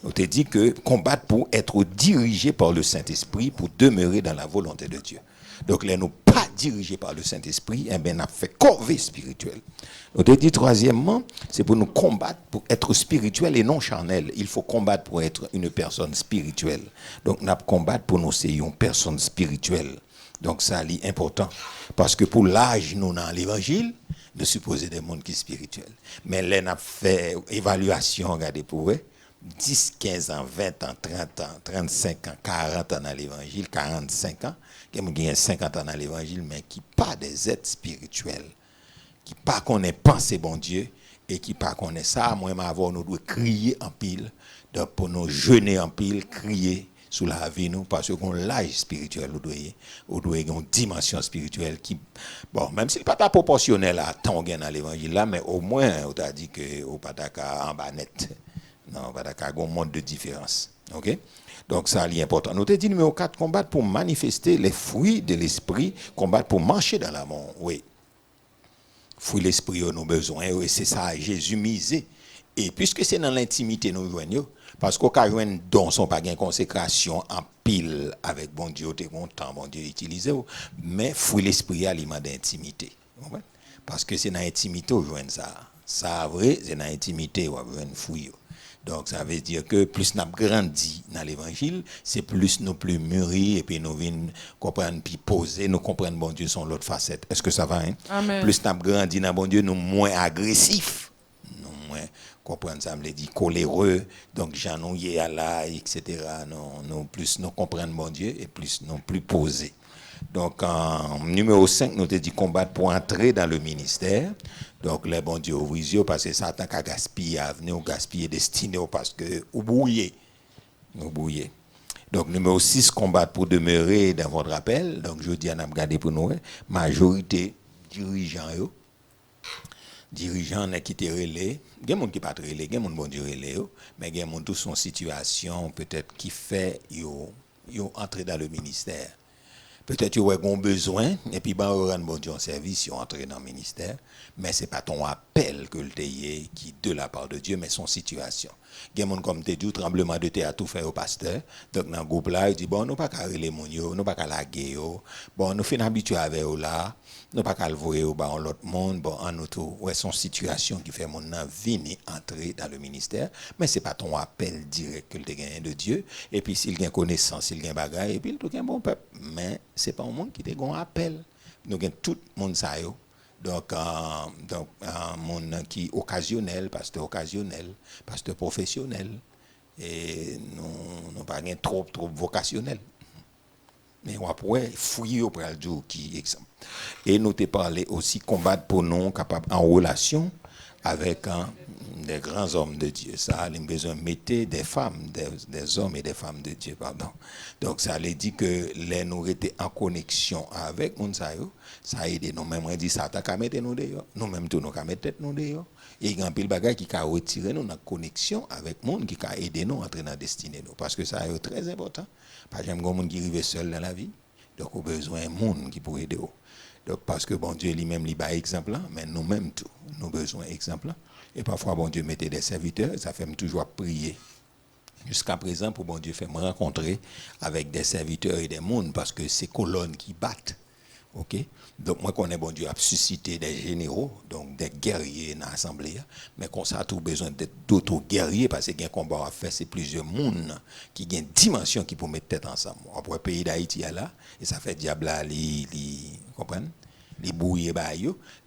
On te dit que combattre pour être dirigé par le Saint-Esprit, pour demeurer dans la volonté de Dieu. Donc, là, nous pas dirigés par le Saint-Esprit, eh bien, on a fait corvée spirituelle. On te dit, troisièmement, c'est pour nous combattre, pour être spirituel et non charnel. Il faut combattre pour être une personne spirituelle. Donc, on a combattre pour nous ser une personne spirituelle. Donc, ça, c'est important. Parce que pour l'âge, nous, dans l'évangile, nous supposons des mondes qui sont spirituels. Mais là, on a fait évaluation, regardez pour eux. 10, 15 ans, 20 ans, 30 ans, 35 ans, 40 ans dans l'évangile, 45 ans, qui ont 50 ans dans l'évangile, mais qui pas des êtres spirituels, qui pas connaît penser bon Dieu, et qui pas connaît ça, moi, nous devons crier en pile, donc pour nous jeûner en pile, crier sous la vie, nous, parce qu'on l'âge spirituel, on doit avoir une dimension spirituelle qui, bon, même si le pas proportionnel à tant dans l'évangile là, mais au moins, on t'a dit que au pas en bas net. Non, on va d'accord, un monde de différence. OK? Donc, ça, c'est important. Nous te dit numéro 4, combattre pour manifester les fruits de l'esprit, combattre pour marcher dans l'amour. Oui. Fruits de l'esprit, nous avons besoin. Oui, c'est ça, Jésus misé. Et puisque c'est dans l'intimité, nous joignons, parce qu'au cas où un don sont pas gain consécration en pile avec bon Dieu, t'es content, bon Dieu utilisé, mais fruits de l'esprit, aliment d'intimité. Parce que c'est dans l'intimité, nous joignons ça. Ça, vrai, c'est dans l'intimité, nous joignons fruits. Donc, ça veut dire que plus nous grandis dans l'évangile, c'est plus nous plus mûris et puis nous venons comprendre, puis poser, nous comprendre, bon Dieu, son l'autre facette. Est-ce que ça va, hein? Amen. Plus nous grandis dans bon Dieu, nous moins agressifs, nous moins, comprendre ça, me dit, coléreux, donc j'en ai à là, etc. Nous plus nous comprendre, bon Dieu, et plus nous plus posés. Donc, en numéro 5, nous te dit combattre pour entrer dans le ministère. Donc, les bon Dieu, ouvrir parce que Satan a gaspillé avenir, ou gaspillé destiné, parce que vous bouillez. Vous bouillez. Donc, numéro 6, combattre pour demeurer dans votre appel. Donc, je dis à nous regarder pour nous, majorité dirigeants, dirigeants qui te relais, il y a des gens qui ne pas relais, il y a des gens bon Dieu relais, mais il y a des gens qui sont situation peut-être qui fait yo entrer dans le ministère. Peut-être qu'ils ont besoin, et puis ben, ils bon Dieu en service, ils ont entré dans le ministère, mais ce n'est pas ton appel que le qui de la part de Dieu, mais son situation. Il y a des gens comme tu dis, tremblement de terre à tout faire au pasteur. Donc dans le groupe là, il dit, bon, nous ne pouvons pas carrer les mounions, nous ne pouvons pas laguer, bon, nous faisons habituer avec eux là, nous ne pouvons pas le voir dans l'autre monde, bon, en nous tout, ouais, son situation qui fait mon venir entrer dans le ministère, mais ce n'est pas ton appel direct que tu gagné de Dieu, et puis s'il y a connaissance, s'il y a bagaille, et puis il y a un bon peuple, mais ce n'est pas un monde qui te un appel. Nous avons tout le monde ça. Donc, un monde qui est occasionnel, pasteur professionnel, et nous n'avons pas trop vocationnel. Mais on pourrait fouiller au pral qui exemple. Et nous te parlé aussi combattre pour nous capables en relation avec des grands hommes de Dieu. Ça a besoin de mettre des femmes, des hommes et des femmes de Dieu, pardon. Donc ça allait dire que les nous étaient en connexion avec nous, ça a aidé nous même. On dit ça t'a mettre nous dehors, nous même tout nous qu'à mettre tête nous dehors. Et il y a un pile bagage qui a retiré nous dans connexion avec monde qui a aidé nous à entrer dans la destinée nous, parce que ça est très important. Pas jamais un monde qui arrive seul dans la vie. Donc on a besoin de monde qui pourrait aider. Donc parce que bon Dieu lui-même lui bat exemple, mais nous-mêmes tout, nous avons besoin d'exemple. Et parfois bon Dieu mettait des serviteurs, ça fait toujours prier. Jusqu'à présent, pour bon Dieu faire me rencontrer avec des serviteurs et des mondes, parce que c'est colonnes qui battent. OK? Donc moi connais bon Dieu a suscité des généraux, donc des guerriers dans l'assemblée, mais qu'on ça a tout besoin d'autres guerriers parce qu'il y a un combat à faire, c'est plusieurs mondes qui ont une dimension qui pour mettre tête ensemble. Après le pays d'Haïti là, et ça fait diable là, comprenez? Les bouillés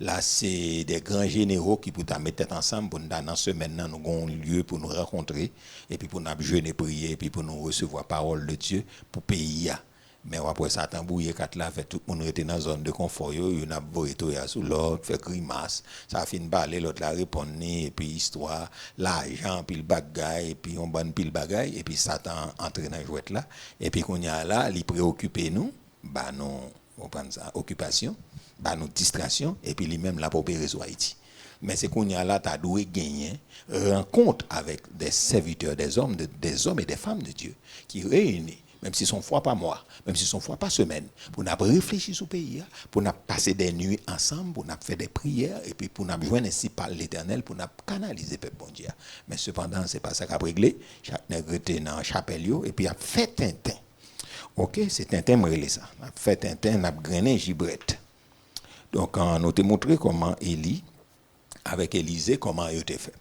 là c'est des grands généraux qui pour mettre tête ensemble pour dans semaine nous avons un lieu pour nous rencontrer et puis pour nous jeûner prier et puis pour nous recevoir parole de Dieu pour pays. Mais après ça, t'embouiller quatre là, fait tout le monde était dans la zone de confort, il a beau sous l'autre, fait grimace, ça a fini parler, l'autre la répondre, et puis histoire, l'argent, puis le bagaille, et puis on bonne pile bagaille, et puis Satan entre dans la jouette là, et puis qu'on y a là, il préoccupe nous, bah non, on prend ça, occupation, bah nos distraction, et puis lui-même là pour réseau Haïti. Mais c'est qu'on y a là, tu as dû gagner rencontre avec des serviteurs, des hommes et des femmes de Dieu qui réunissent même si son fois par mois, même si son fois par semaine, pour nous réfléchir sur le pays, pour nous passer des nuits ensemble, pour nous faire des prières, et puis pour nous joindre ainsi par l'Éternel, pour nous canaliser le peuple bon Dieu. Mais cependant, ce n'est pas ça qu'a réglé. Chaque nègre était dans la chapelle, et puis il a fait Tintin. Ok, c'est Tintin, me ça. Il a fait Tintin, il a grainé gibrette. Donc, on nous a montré comment Élie, avec Élisée, comment il a été fait.